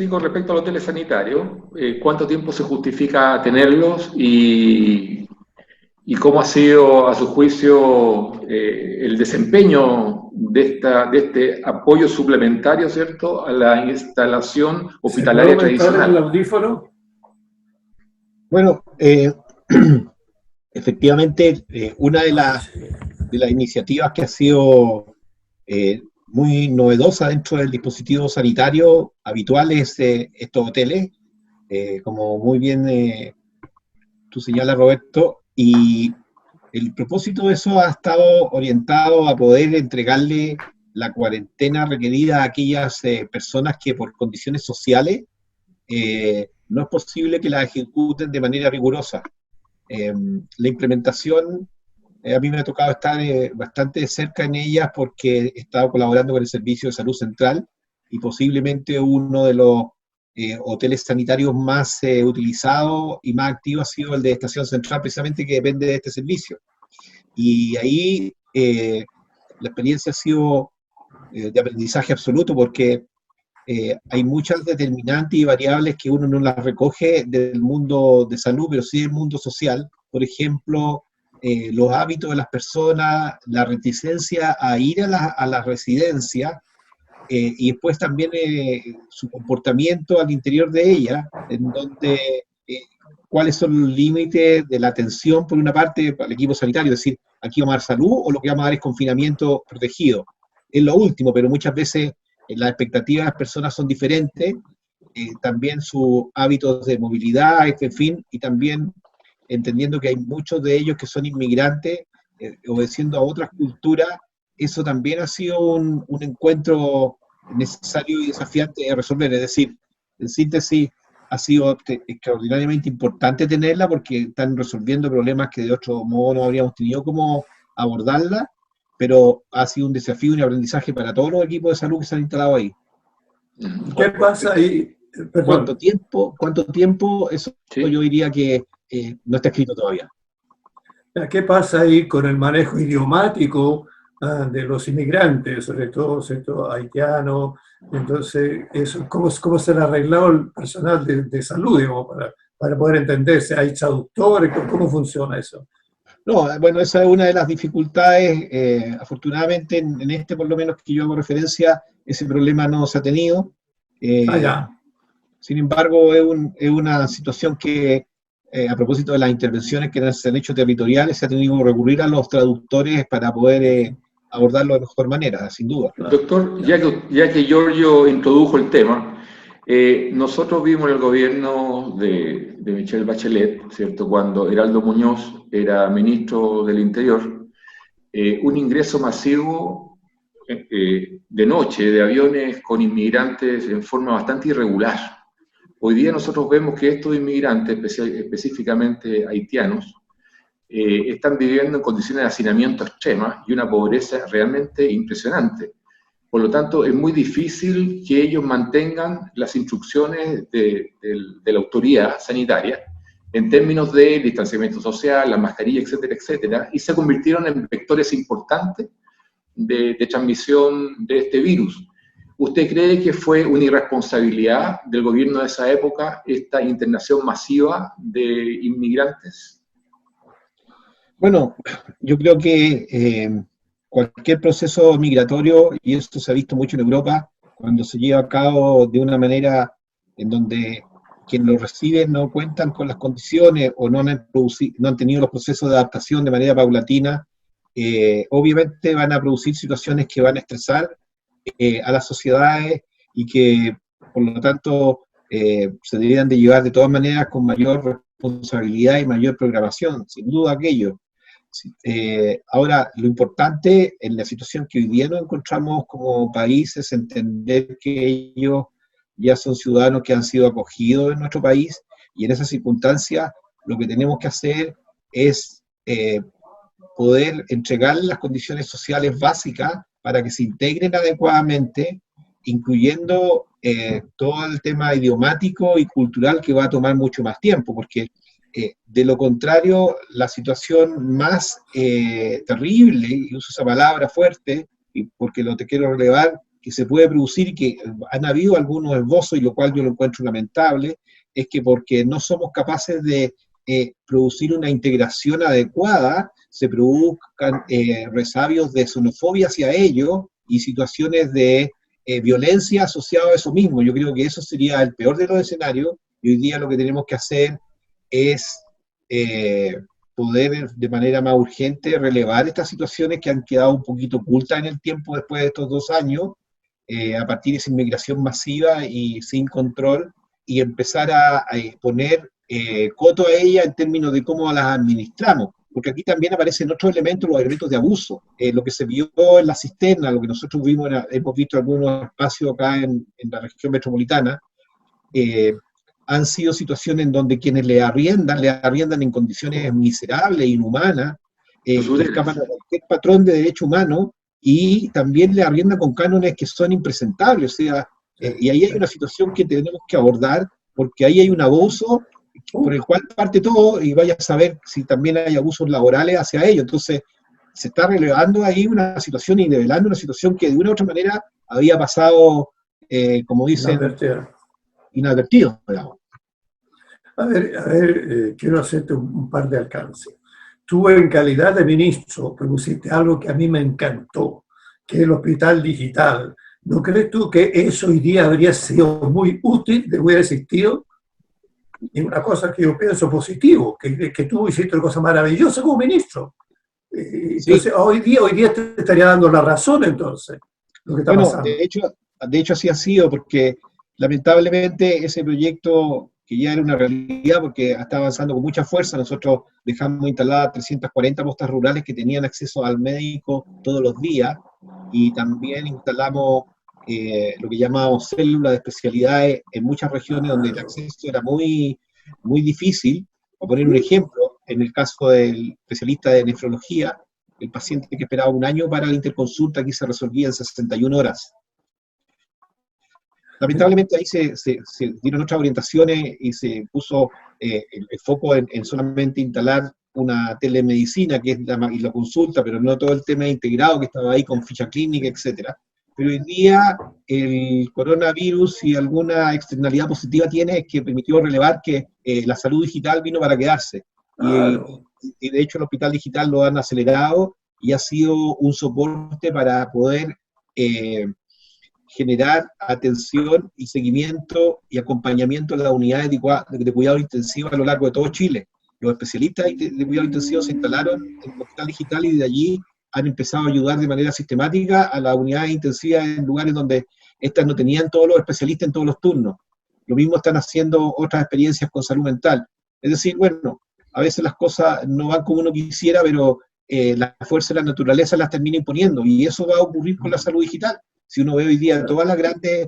Sí, con respecto a los hoteles sanitarios, ¿cuánto tiempo se justifica tenerlos y cómo ha sido, a su juicio, el desempeño de este apoyo suplementario, ¿cierto?, a la instalación ¿Se puede hospitalaria aumentar el tradicional? audífono? Bueno, efectivamente, una Ahora sí. de las iniciativas que ha sido muy novedosa dentro del dispositivo sanitario habitual es estos hoteles, como muy bien tú señalas, Roberto, y el propósito de eso ha estado orientado a poder entregarle la cuarentena requerida a aquellas personas que por condiciones sociales no es posible que la ejecuten de manera rigurosa. La implementación, a mí me ha tocado estar bastante de cerca en ellas porque he estado colaborando con el Servicio de Salud Central y posiblemente uno de los hoteles sanitarios más utilizados y más activos ha sido el de Estación Central, precisamente que depende de este servicio. Y ahí la experiencia ha sido de aprendizaje absoluto porque hay muchas determinantes y variables que uno no las recoge del mundo de salud, pero sí del mundo social. Por ejemplo, los hábitos de las personas, la reticencia a ir a la residencia y después también su comportamiento al interior de ella, en donde eh, cuáles son los límites de la atención, por una parte, para el equipo sanitario, es decir, aquí vamos a dar salud o lo que vamos a dar es confinamiento protegido. Es lo último, pero muchas veces las expectativas de las personas son diferentes, también sus hábitos de movilidad, en fin, y también entendiendo que hay muchos de ellos que son inmigrantes, obedeciendo a otras culturas, eso también ha sido un encuentro necesario y desafiante de resolver. Es decir, en síntesis, ha sido extraordinariamente importante tenerla porque están resolviendo problemas que de otro modo no habríamos tenido cómo abordarla, pero ha sido un desafío y un aprendizaje para todos los equipos de salud que se han instalado ahí. ¿Qué pasa ahí? Perdón. Cuánto tiempo? Eso yo Sí. diría que no está escrito todavía. ¿Qué pasa ahí con el manejo idiomático de los inmigrantes, sobre todo, ¿cierto?, haitianos? Entonces, eso, ¿cómo se ha arreglado el personal de salud, digamos, para poder entenderse? ¿Hay traductores? ¿Cómo funciona eso? No, bueno, esa es una de las dificultades. Afortunadamente, en este por lo menos que yo hago referencia, ese problema no se ha tenido. Eh, Allá. Sin embargo, es una situación que, a propósito de las intervenciones que se han hecho territoriales, se ha tenido que recurrir a los traductores para poder abordarlo de mejor manera, sin duda. Claro, Doctor, ya. ya que Giorgio introdujo el tema, nosotros vimos en el gobierno de Michelle Bachelet, ¿cierto?, cuando Heraldo Muñoz era ministro del Interior, un ingreso masivo de noche de aviones con inmigrantes en forma bastante irregular. Hoy día nosotros vemos que estos inmigrantes, específicamente haitianos, están viviendo en condiciones de hacinamiento extremas y una pobreza realmente impresionante. Por lo tanto, es muy difícil que ellos mantengan las instrucciones de la autoridad sanitaria en términos de distanciamiento social, la mascarilla, etcétera, etcétera, y se convirtieron en vectores importantes de transmisión de este virus. ¿Usted cree que fue una irresponsabilidad del gobierno de esa época esta internación masiva de inmigrantes? Bueno, yo creo que cualquier proceso migratorio, y esto se ha visto mucho en Europa, cuando se lleva a cabo de una manera en donde quienes lo reciben no cuentan con las condiciones o no han tenido los procesos de adaptación de manera paulatina, obviamente van a producir situaciones que van a estresar a las sociedades y que, por lo tanto, se deberían de llevar de todas maneras con mayor responsabilidad y mayor programación, sin duda aquello. Sí, ahora, lo importante en la situación que hoy día nos encontramos como país es entender que ellos ya son ciudadanos que han sido acogidos en nuestro país y en esas circunstancias lo que tenemos que hacer es poder entregar las condiciones sociales básicas para que se integren adecuadamente, incluyendo todo el tema idiomático y cultural que va a tomar mucho más tiempo, porque de lo contrario, la situación más terrible, y uso esa palabra fuerte, y porque lo te quiero relevar, que se puede producir y que han habido algunos esbozos, y lo cual yo lo encuentro lamentable, es que porque no somos capaces de producir una integración adecuada, se produzcan resabios de xenofobia hacia ellos y situaciones de violencia asociadas a eso mismo. Yo creo que eso sería el peor de los escenarios, y hoy día lo que tenemos que hacer es poder de manera más urgente relevar estas situaciones que han quedado un poquito ocultas en el tiempo después de estos 2 años, a partir de esa inmigración masiva y sin control, y empezar a poner coto a ella en términos de cómo las administramos, porque aquí también aparecen otros elementos, los elementos de abuso, lo que se vio en la cisterna, lo que nosotros vimos, hemos visto algunos espacios acá en la región metropolitana, han sido situaciones en donde quienes le arriendan en condiciones miserables, inhumanas, que escapan a cualquier patrón de derecho humano, y también le arriendan con cánones que son impresentables, o sea, y ahí hay una situación que tenemos que abordar, porque ahí hay un abuso por el cual parte todo, y vaya a saber si también hay abusos laborales hacia ello. Entonces, se está relevando ahí una situación y nivelando una situación que de una u otra manera había pasado, como dicen, inadvertido, digamos. A ver, quiero hacerte un par de alcances. Tú, en calidad de ministro, propusiste algo que a mí me encantó, que es el hospital digital. ¿No crees tú que eso hoy día habría sido muy útil de hubiera existido? Y una cosa que yo pienso positivo, que tú hiciste una cosa maravillosa como ministro. Entonces, sí. hoy día te estaría dando la razón, entonces, lo que está pasando. De hecho así ha sido, porque lamentablemente ese proyecto, que ya era una realidad porque está avanzando con mucha fuerza, nosotros dejamos instaladas 340 postas rurales que tenían acceso al médico todos los días, y también instalamos lo que llamamos células de especialidades en muchas regiones donde el acceso era muy, muy difícil. Por poner un ejemplo, en el caso del especialista de nefrología, el paciente que esperaba 1 año para la interconsulta aquí se resolvía en 61 horas. Lamentablemente ahí se dieron otras orientaciones y se puso el foco en solamente instalar una telemedicina, que es la consulta, pero no todo el tema integrado que estaba ahí con ficha clínica, etcétera. Pero hoy día el coronavirus, si alguna externalidad positiva tiene, es que permitió relevar que la salud digital vino para quedarse. Claro. Y de hecho el hospital digital lo han acelerado y ha sido un soporte para poder generar atención y seguimiento y acompañamiento a las unidades de cuidado intensivo a lo largo de todo Chile. Los especialistas de cuidado intensivo se instalaron en el hospital digital y de allí han empezado a ayudar de manera sistemática a las unidades intensivas en lugares donde estas no tenían todos los especialistas en todos los turnos. Lo mismo están haciendo otras experiencias con salud mental. Es decir, bueno, a veces las cosas no van como uno quisiera, pero la fuerza de la naturaleza las termina imponiendo, y eso va a ocurrir con la salud digital. Si uno ve hoy día todas las grandes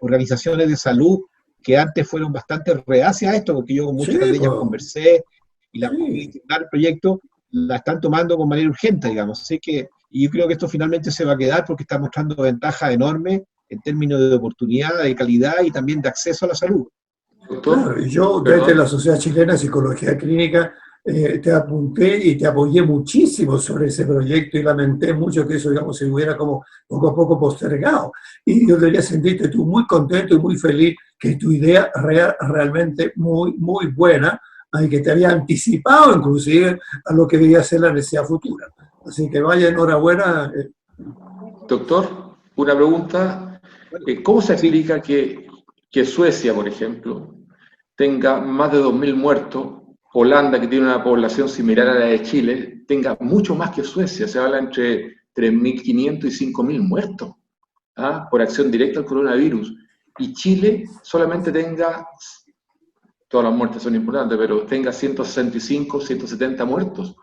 organizaciones de salud que antes fueron bastante reacias a esto, porque yo con muchas de ellas conversé y la pude integrar el proyecto, la están tomando con manera urgente, digamos. Así que, y yo creo que esto finalmente se va a quedar porque está mostrando ventajas enormes en términos de oportunidad, de calidad y también de acceso a la salud. Claro, y yo desde la Sociedad Chilena de Psicología Clínica te apunté y te apoyé muchísimo sobre ese proyecto y lamenté mucho que eso, digamos, se hubiera como poco a poco postergado. Y yo debería sentirte tú muy contento y muy feliz que tu idea realmente muy, muy buena, y que te había anticipado inclusive a lo que debía ser la necesidad futura. Así que vaya, enhorabuena. Doctor, una pregunta. ¿Cómo se explica que Suecia, por ejemplo, tenga más de 2.000 muertos, Holanda, que tiene una población similar a la de Chile, tenga mucho más que Suecia? Se habla entre 3.500 y 5.000 muertos por acción directa al coronavirus, y Chile solamente tenga, todas las muertes son importantes, pero tenga 165, 170 muertos.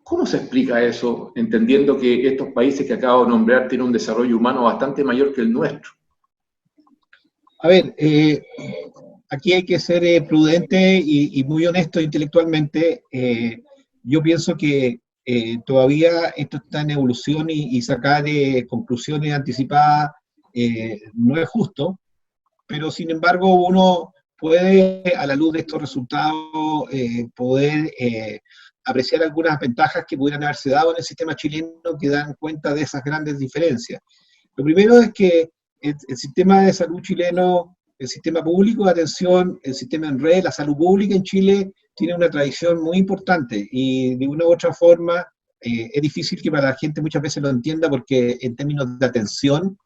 ¿Cómo se explica eso, entendiendo que estos países que acabo de nombrar tienen un desarrollo humano bastante mayor que el nuestro? A ver, aquí hay que ser prudente y muy honesto intelectualmente. Yo pienso que todavía esto está en evolución y sacar conclusiones anticipadas no es justo, pero sin embargo uno puede, a la luz de estos resultados, poder apreciar algunas ventajas que pudieran haberse dado en el sistema chileno que dan cuenta de esas grandes diferencias. Lo primero es que el sistema de salud chileno, el sistema público de atención, el sistema en red, la salud pública en Chile tiene una tradición muy importante y de una u otra forma es difícil que para la gente muchas veces lo entienda porque en términos de atención,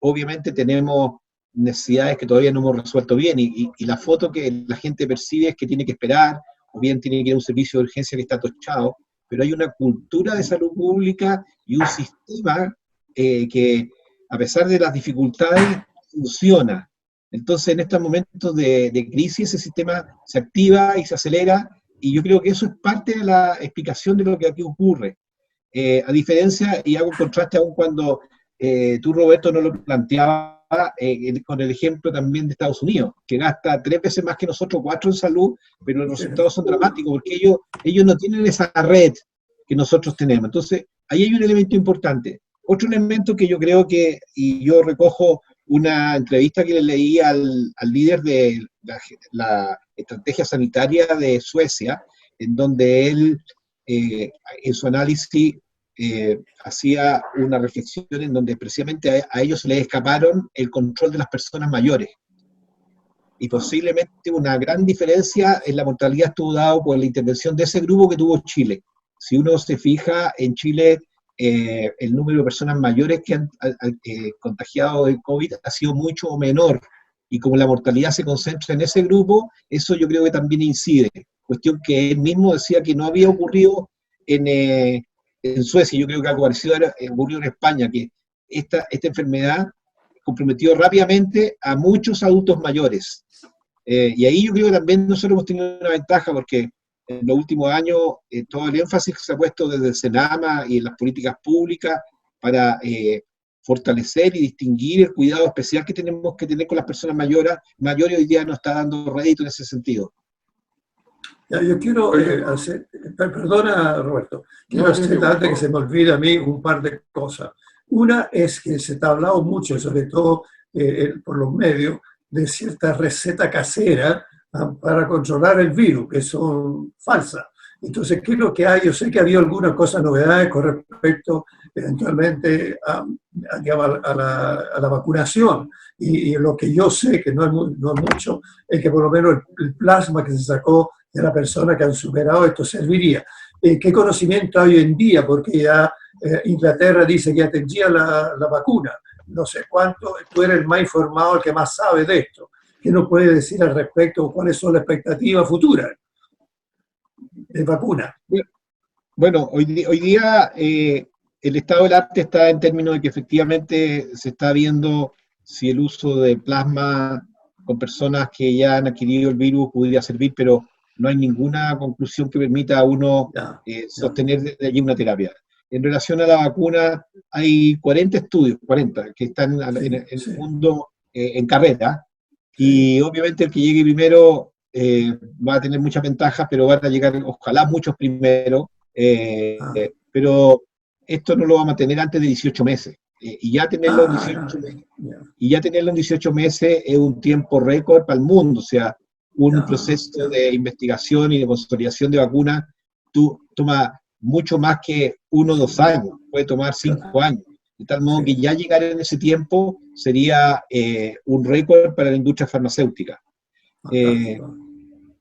obviamente tenemos necesidades que todavía no hemos resuelto bien y la foto que la gente percibe es que tiene que esperar o bien tiene que ir a un servicio de urgencia que está tochado, pero hay una cultura de salud pública y un sistema que a pesar de las dificultades funciona. Entonces en estos momentos de crisis ese sistema se activa y se acelera y yo creo que eso es parte de la explicación de lo que aquí ocurre. A diferencia, y hago un contraste aún cuando tú, Roberto, no lo planteabas con el ejemplo también de Estados Unidos, que gasta 3 veces más que nosotros, 4 en salud, pero los resultados son dramáticos porque ellos no tienen esa red que nosotros tenemos. Entonces, ahí hay un elemento importante. Otro elemento que yo creo que, y yo recojo una entrevista que le leí al líder de la estrategia sanitaria de Suecia, en donde él, en su análisis, hacía una reflexión en donde precisamente a ellos se les escaparon el control de las personas mayores. Y posiblemente una gran diferencia en la mortalidad estuvo dado por la intervención de ese grupo que tuvo Chile. Si uno se fija, en Chile el número de personas mayores que han contagiado de COVID ha sido mucho menor. Y como la mortalidad se concentra en ese grupo, eso yo creo que también incide. Cuestión que él mismo decía que no había ocurrido en Suecia, yo creo que algo parecido ocurrió en España, que esta enfermedad comprometió rápidamente a muchos adultos mayores. Y ahí yo creo que también nosotros hemos tenido una ventaja porque en los últimos años todo el énfasis que se ha puesto desde el Senama y en las políticas públicas para fortalecer y distinguir el cuidado especial que tenemos que tener con las personas mayores hoy día nos está dando rédito en ese sentido. Ya, yo quiero perdona Roberto, quiero hacer antes que se me olvide a mí un par de cosas. Una es que se te ha hablado mucho, sobre todo por los medios, de cierta receta casera para controlar el virus, que son falsas. Entonces, ¿qué es lo que hay? Yo sé que había algunas cosas, novedades con respecto eventualmente a la vacunación. Y lo que yo sé, que no es mucho, es que por lo menos el plasma que se sacó de la persona que han superado esto serviría. ¿Qué conocimiento hay hoy en día? Porque ya Inglaterra dice que ya tenía la vacuna. No sé cuánto, tú eres el más informado, el que más sabe de esto. ¿Qué nos puede decir al respecto? ¿Cuáles son las expectativas futuras de vacuna? Bueno, hoy día el estado del arte está en términos de que efectivamente se está viendo si el uso de plasma con personas que ya han adquirido el virus podría servir, pero no hay ninguna conclusión que permita a uno sostener desde allí una terapia. En relación a la vacuna, hay 40 estudios, 40, que están en el mundo en carrera, y obviamente el que llegue primero va a tener muchas ventajas, pero van a llegar, ojalá, muchos primero, pero esto no lo vamos a tener antes de 18 meses. Y ya tenerlo en 18 meses es un tiempo récord para el mundo, o sea, un proceso de investigación y de consolidación de vacunas toma mucho más que 1 o 2 años, puede tomar 5 años, de tal modo que ya llegar en ese tiempo sería un récord para la industria farmacéutica.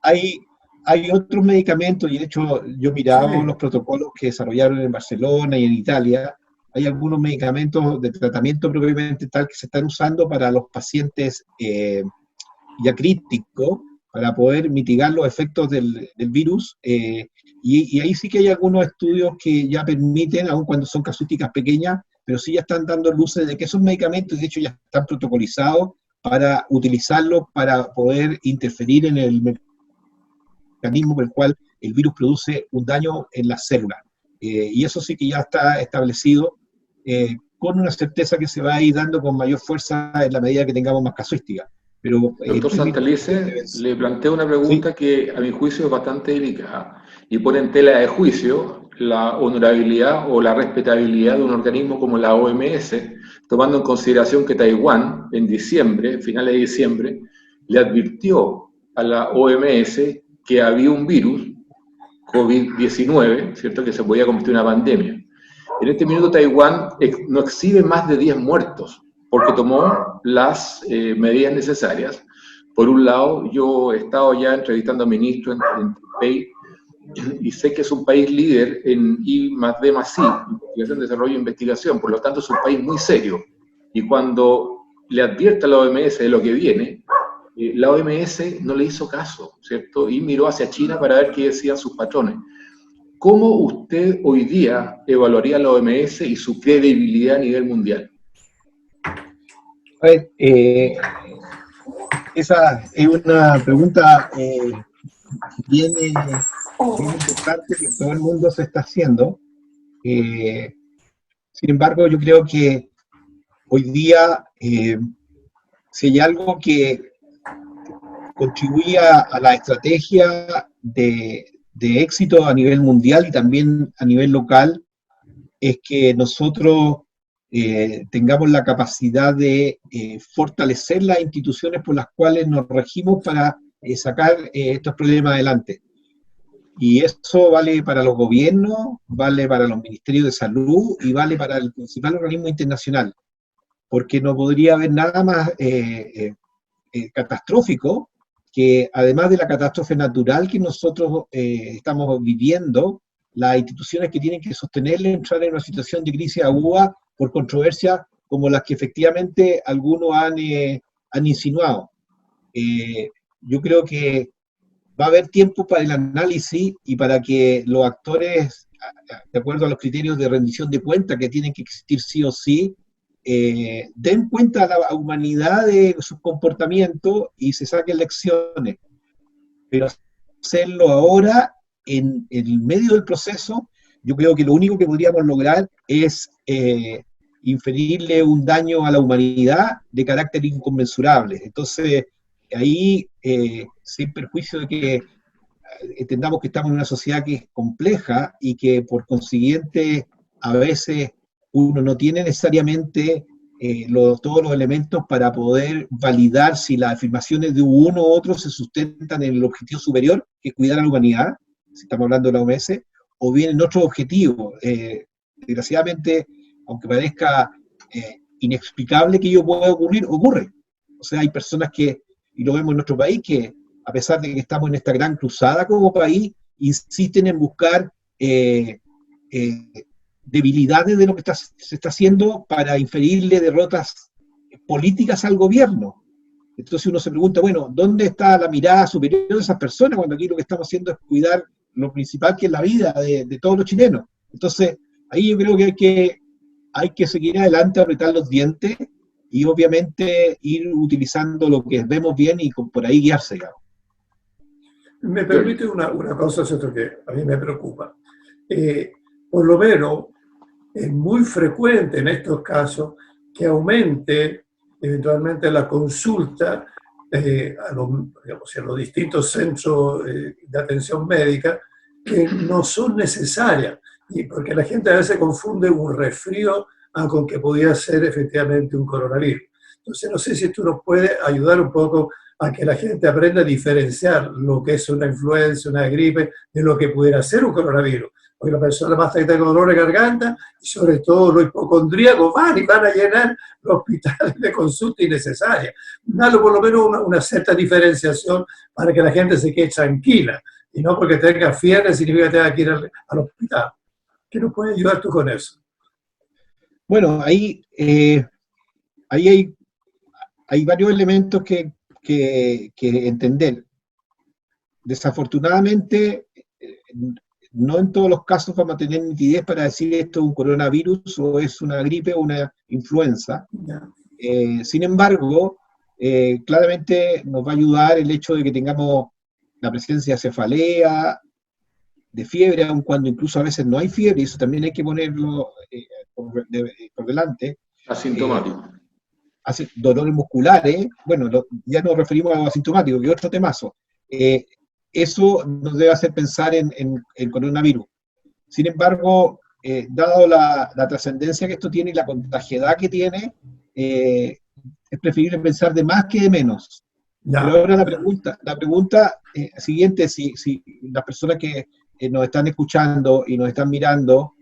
Hay otros medicamentos, y de hecho yo miraba los protocolos que desarrollaron en Barcelona y en Italia. Hay algunos medicamentos de tratamiento propiamente tal que se están usando para los pacientes ya críticos, para poder mitigar los efectos del virus, y ahí sí que hay algunos estudios que ya permiten, aun cuando son casuísticas pequeñas, pero sí ya están dando luces de que esos medicamentos, de hecho, ya están protocolizados para utilizarlos para poder interferir en el mecanismo por el cual el virus produce un daño en las células. Y eso sí que ya está establecido con una certeza que se va a ir dando con mayor fuerza en la medida que tengamos más casuística. Pero, doctor Santelice, le planteo una pregunta que a mi juicio es bastante delicada y pone en tela de juicio la honorabilidad o la respetabilidad de un organismo como la OMS, tomando en consideración que Taiwán en diciembre, finales de diciembre, le advirtió a la OMS que había un virus, COVID-19, ¿cierto?, que se podía convertir en una pandemia. En este minuto Taiwán no exhibe más de 10 muertos, porque tomó las medidas necesarias. Por un lado, yo he estado ya entrevistando a ministros en Taipei, y sé que es un país líder en I+D+I, investigación, desarrollo e investigación, por lo tanto es un país muy serio. Y cuando le advierte a la OMS de lo que viene, la OMS no le hizo caso, ¿cierto? Y miró hacia China para ver qué decían sus patrones. ¿Cómo usted hoy día evaluaría la OMS y su credibilidad a nivel mundial? A ver, esa es una pregunta bien importante que todo el mundo se está haciendo. Sin embargo, yo creo que hoy día, si hay algo que contribuía a la estrategia de éxito a nivel mundial y también a nivel local, es que nosotros tengamos la capacidad de fortalecer las instituciones por las cuales nos regimos para sacar estos problemas adelante. Y eso vale para los gobiernos, vale para los ministerios de salud y vale para el principal organismo internacional, porque no podría haber nada más catastrófico que, además de la catástrofe natural que nosotros estamos viviendo, las instituciones que tienen que sostenerle entrar en una situación de crisis aguda por controversias como las que efectivamente algunos han insinuado. Yo creo que va a haber tiempo para el análisis y para que los actores, de acuerdo a los criterios de rendición de cuentas que tienen que existir sí o sí, den cuenta a la humanidad de sus comportamientos y se saquen lecciones. Pero hacerlo ahora, en el medio del proceso, yo creo que lo único que podríamos lograr es inferirle un daño a la humanidad de carácter inconmensurable. Entonces, ahí, sin perjuicio de que entendamos que estamos en una sociedad que es compleja y que por consiguiente a veces uno no tiene necesariamente todos los elementos para poder validar si las afirmaciones de uno u otro se sustentan en el objetivo superior, que es cuidar a la humanidad, si estamos hablando de la OMS, o bien en otro objetivo. Desgraciadamente, aunque parezca inexplicable que ello pueda ocurrir, ocurre. O sea, hay personas que, y lo vemos en nuestro país, que a pesar de que estamos en esta gran cruzada como país, insisten en buscar debilidades de lo que se está haciendo para inferirle derrotas políticas al gobierno. Entonces uno se pregunta, bueno, ¿dónde está la mirada superior de esas personas cuando aquí lo que estamos haciendo es cuidar lo principal, que es la vida de todos los chilenos? Entonces, ahí yo creo que hay que seguir adelante, apretar los dientes y obviamente ir utilizando lo que vemos bien y por ahí guiarse, digamos. Me permite una cosa, ¿cierto?, que a mí me preocupa. Por lo menos, es muy frecuente en estos casos que aumente eventualmente la consulta a los distintos centros de atención médica que no son necesarias, y porque la gente a veces confunde un resfrío con que podía ser efectivamente un coronavirus. Entonces, no sé si tú nos puedes ayudar un poco a que la gente aprenda a diferenciar lo que es una influenza, una gripe, de lo que pudiera ser un coronavirus. Porque la persona más afectada con dolor de garganta, y sobre todo los hipocondríacos, van a llenar los hospitales de consulta innecesaria. Dale por lo menos una cierta diferenciación para que la gente se quede tranquila, y no porque tenga fiebre significa que tenga que ir al hospital. ¿Qué nos puede ayudar tú con eso? Bueno, ahí hay varios elementos que entender. Desafortunadamente, no en todos los casos vamos a tener nitidez para decir esto es un coronavirus o es una gripe o una influenza. Sin embargo, claramente nos va a ayudar el hecho de que tengamos la presencia de cefalea, de fiebre, aun cuando incluso a veces no hay fiebre, y eso también hay que ponerlo por delante. Asintomático. Dolores musculares, bueno, ya nos referimos a lo asintomático, que es otro temazo. Eso nos debe hacer pensar en coronavirus. Sin embargo, dado la trascendencia que esto tiene y la contagiedad que tiene, es preferible pensar de más que de menos. Pero ahora la pregunta siguiente, si las personas que nos están escuchando y nos están mirando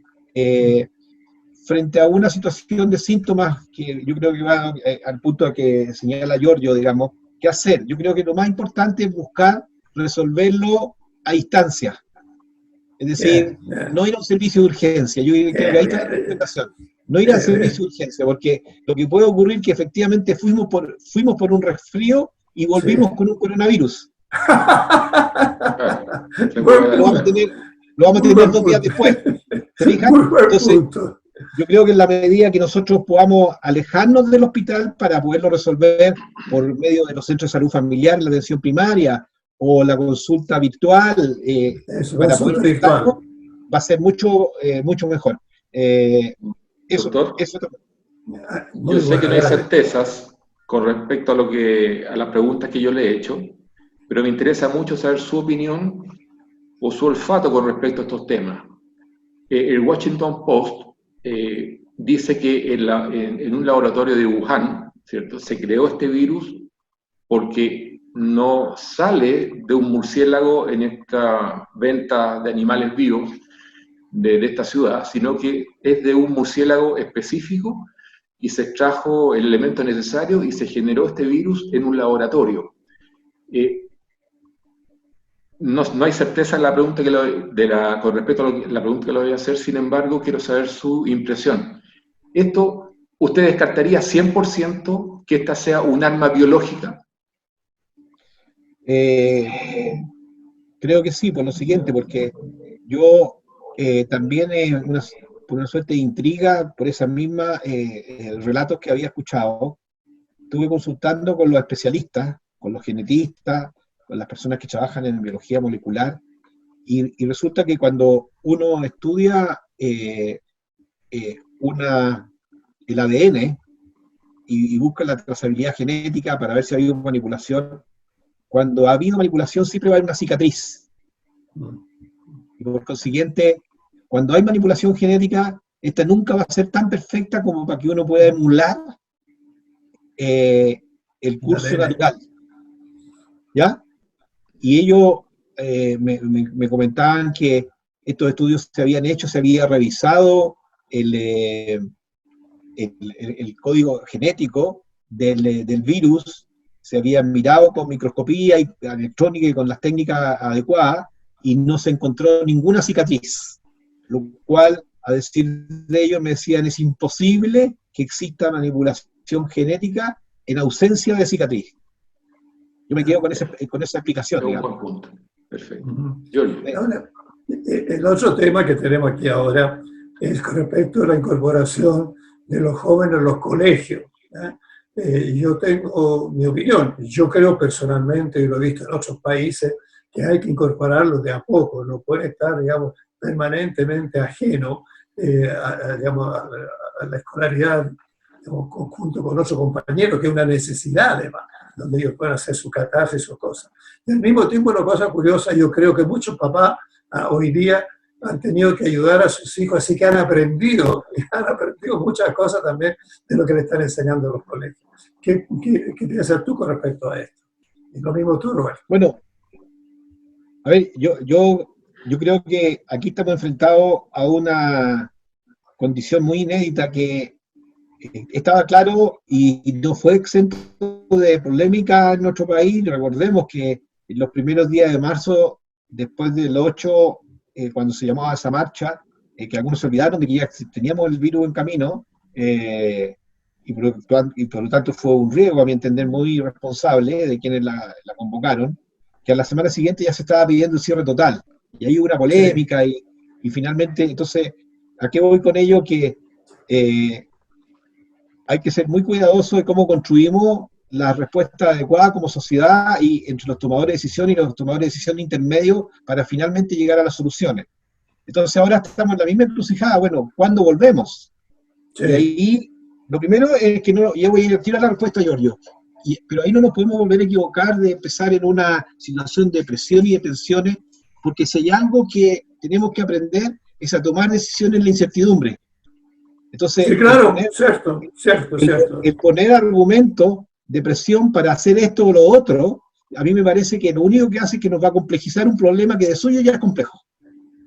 frente a una situación de síntomas que yo creo que va al punto a que señala Giorgio, digamos, ¿qué hacer? Yo creo que lo más importante es buscar resolverlo a distancia. Es decir, no ir a un servicio de urgencia. Yo creo que ahí está la recomendación. No ir al servicio de urgencia, porque lo que puede ocurrir es que efectivamente fuimos por un resfrío y volvimos con un coronavirus. Lo vamos a tener 2 días después. ¿Se fijan? Entonces, yo creo que en la medida que nosotros podamos alejarnos del hospital para poderlo resolver por medio de los centros de salud familiar, la atención primaria o la consulta virtual, para poder resolverlo, va a ser mucho mejor. Doctor, yo sé que no hay certezas con respecto a las preguntas que yo le he hecho, pero me interesa mucho saber su opinión o su olfato con respecto a estos temas. El Washington Post dice que en un laboratorio de Wuhan, ¿cierto?, se creó este virus porque no sale de un murciélago en esta venta de animales vivos de esta ciudad, sino que es de un murciélago específico y se extrajo el elemento necesario y se generó este virus en un laboratorio. No hay certeza en la pregunta con respecto a la pregunta que le voy a hacer, sin embargo, quiero saber su impresión. ¿Usted descartaría 100% que esta sea un arma biológica? Creo que sí, por lo siguiente, porque yo también, por una suerte de intriga, por esa misma relatos que había escuchado, estuve consultando con los especialistas, con los genetistas, con las personas que trabajan en biología molecular, y resulta que cuando uno estudia el ADN y busca la trazabilidad genética para ver si ha habido manipulación, cuando ha habido manipulación siempre va a haber una cicatriz. Y por consiguiente, cuando hay manipulación genética, esta nunca va a ser tan perfecta como para que uno pueda emular el curso natural. ¿Ya? Y ellos me comentaban que estos estudios se habían hecho, se había revisado el código genético del virus, se había mirado con microscopía y electrónica y con las técnicas adecuadas, y no se encontró ninguna cicatriz, lo cual, a decir de ellos, me decían, es imposible que exista manipulación genética en ausencia de cicatriz. Yo me quedo con esa explicación. Es un buen punto. Perfecto. Ahora, el otro tema que tenemos aquí ahora es con respecto a la incorporación de los jóvenes en los colegios. Yo tengo mi opinión. Yo creo personalmente, y lo he visto en otros países, que hay que incorporarlos de a poco. No puede estar, digamos, permanentemente ajeno a la escolaridad, digamos, junto con otros compañeros, que es una necesidad, además, donde ellos pueden hacer su catarsis, sus cosas. Y al mismo tiempo, una cosa curiosa, yo creo que muchos papás hoy día han tenido que ayudar a sus hijos, así que han aprendido muchas cosas también de lo que le están enseñando en los colegios. ¿Qué piensas tú con respecto a esto? Y lo mismo tú, Roberto. Bueno, a ver, yo creo que aquí estamos enfrentados a una condición muy inédita que estaba claro y no fue exento de polémica en nuestro país. Recordemos que en los primeros días de marzo, después del 8, cuando se llamaba esa marcha, que algunos se olvidaron de que ya teníamos el virus en camino, y por lo tanto fue un riesgo, a mi entender, muy irresponsable de quienes la convocaron, que a la semana siguiente ya se estaba pidiendo el cierre total, y ahí hubo una polémica, sí. y finalmente, entonces, ¿a qué voy con ello? Que hay que ser muy cuidadoso de cómo construimos la respuesta adecuada como sociedad y entre los tomadores de decisión y los tomadores de decisión intermedios para finalmente llegar a las soluciones. Entonces ahora estamos en la misma encrucijada. Bueno, ¿cuándo volvemos? Sí. Y ahí, lo primero es que no, ya voy a tirar la respuesta a Giorgio, pero ahí no nos podemos volver a equivocar de empezar en una situación de presión y de tensiones, porque si hay algo que tenemos que aprender es a tomar decisiones en la incertidumbre. Entonces, sí, claro, cierto. El poner argumentos de presión para hacer esto o lo otro, a mí me parece que lo único que hace es que nos va a complejizar un problema que de suyo ya es complejo.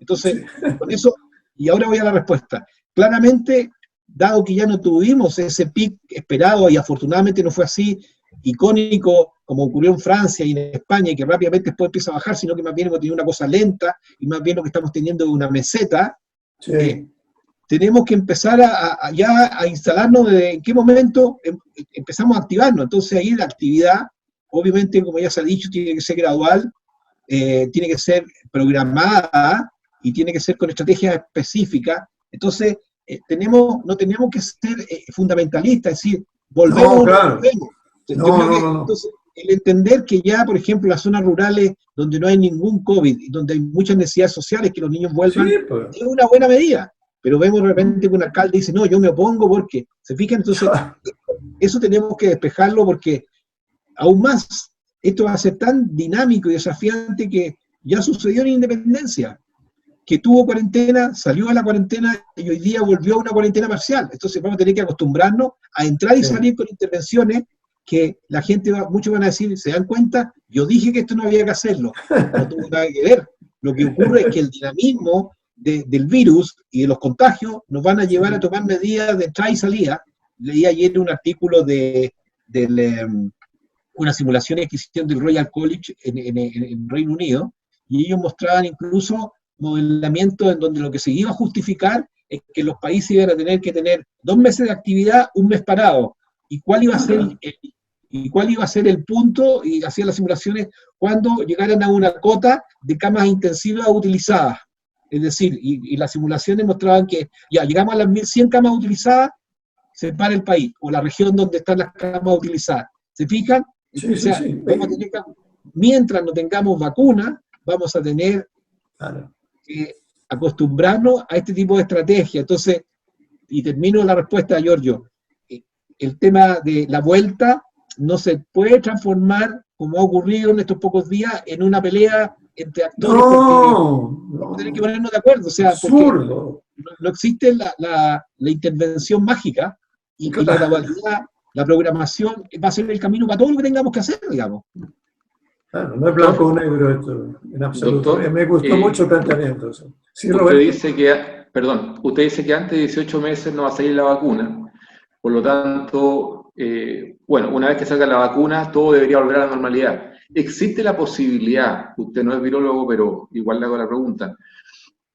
Entonces, con eso, y ahora voy a la respuesta. Claramente, dado que ya no tuvimos ese pic esperado, y afortunadamente no fue así, icónico, como ocurrió en Francia y en España, y que rápidamente después empieza a bajar, sino que más bien hemos tenido una cosa lenta, y más bien lo que estamos teniendo es una meseta. Sí. Tenemos que empezar ya a instalarnos de en qué momento empezamos a activarnos. Entonces ahí la actividad, obviamente, como ya se ha dicho, tiene que ser gradual, tiene que ser programada y tiene que ser con estrategias específicas. Entonces, no tenemos que ser fundamentalistas, es decir, volvemos No, o no claro. volvemos. Yo No, creo no, que no, no. entonces, el entender que ya, por ejemplo, las zonas rurales donde no hay ningún COVID, y donde hay muchas necesidades sociales, que los niños vuelvan, Sí, pues. es una buena medida. Pero vemos de repente que un alcalde dice, no, yo me opongo porque, ¿se fijan? Entonces, eso tenemos que despejarlo porque aún más, esto va a ser tan dinámico y desafiante que ya sucedió en Independencia, que tuvo cuarentena, salió a la cuarentena y hoy día volvió a una cuarentena parcial. Entonces vamos a tener que acostumbrarnos a entrar y salir con intervenciones que la gente, muchos van a decir, ¿se dan cuenta? Yo dije que esto no había que hacerlo. No tuvo nada que ver. Lo que ocurre es que el dinamismo del virus y de los contagios nos van a llevar a tomar medidas de entrada y salida. Leí ayer un artículo de una simulación que hicieron del Royal College en Reino Unido, y ellos mostraban incluso modelamiento en donde lo que se iba a justificar es que los países iban a tener que tener 2 meses de actividad, 1 mes parado. ¿Y cuál iba a ser el punto? Y hacían las simulaciones cuando llegaran a una cota de camas intensivas utilizadas. Es decir, y las simulaciones mostraban que ya llegamos a las 1.100 camas utilizadas, se para el país, o la región donde están las camas utilizadas. ¿Se fijan? Sí, O sea, sí. vamos a tener que, mientras no tengamos vacuna, vamos a tener que acostumbrarnos a este tipo de estrategia. Entonces, y termino la respuesta a Giorgio, el tema de la vuelta no se puede transformar, como ha ocurrido en estos pocos días, en una pelea entre actores, porque vamos a tener que ponernos de acuerdo, o sea, porque no existe la intervención mágica, y la gradualidad, la programación va a ser el camino para todo lo que tengamos que hacer, digamos. Claro, no es blanco o negro esto, en absoluto. Doctor, Me gustó mucho el planteamiento. Sí, usted dice que antes de 18 meses no va a salir la vacuna, por lo tanto, bueno, una vez que salga la vacuna, todo debería volver a la normalidad. ¿Existe la posibilidad, usted no es virólogo, pero igual le hago la pregunta,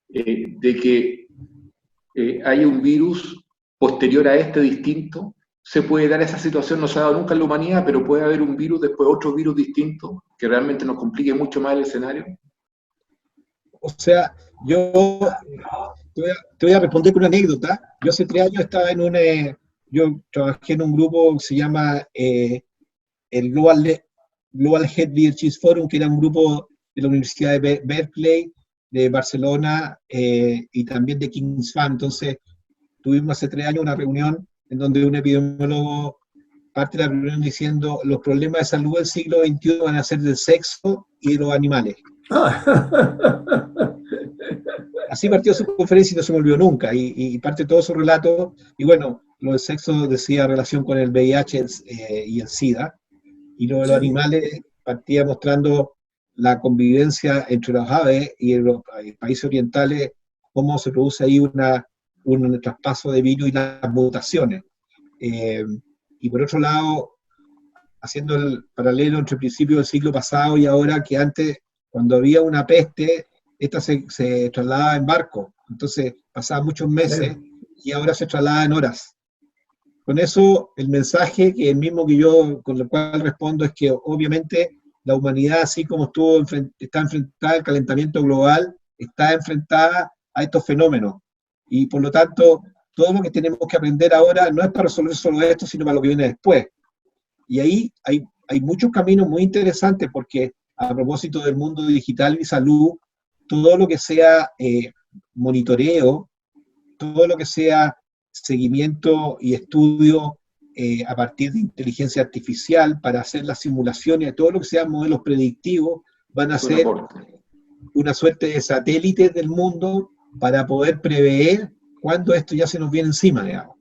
de que hay un virus posterior a este distinto? ¿Se puede dar esa situación? No se ha dado nunca en la humanidad, pero puede haber un virus, después otro virus distinto, que realmente nos complique mucho más el escenario. O sea, yo te voy a responder con una anécdota. Yo hace 3 años estaba yo trabajé en un grupo que se llama el Global Health Leadership Forum, que era un grupo de la Universidad de Berkeley, de Barcelona, y también de King's Fan. Entonces, tuvimos hace 3 años una reunión en donde un epidemiólogo parte de la reunión diciendo: los problemas de salud del siglo XXI van a ser del sexo y de los animales. Así partió su conferencia y no se me olvidó nunca, y parte todo su relato. Y bueno, lo del sexo decía relación con el VIH y el SIDA, y lo de los animales partía mostrando la convivencia entre las aves y en los países orientales, cómo se produce ahí un traspaso de virus y las mutaciones. Y por otro lado, haciendo el paralelo entre el principio del siglo pasado y ahora, que antes, cuando había una peste, esta se trasladaba en barco, entonces pasaban muchos meses, y ahora se traslada en horas. Con eso, el mensaje que el mismo que yo, con el cual respondo, es que obviamente la humanidad, así como está enfrentada al calentamiento global, está enfrentada a estos fenómenos. Y por lo tanto, todo lo que tenemos que aprender ahora no es para resolver solo esto, sino para lo que viene después. Y ahí hay muchos caminos muy interesantes, porque a propósito del mundo digital y salud, todo lo que sea monitoreo, todo lo que sea seguimiento y estudio a partir de inteligencia artificial para hacer las simulaciones, todo lo que sean modelos predictivos, van a ser una suerte de satélites del mundo para poder prever cuándo esto ya se nos viene encima, digamos.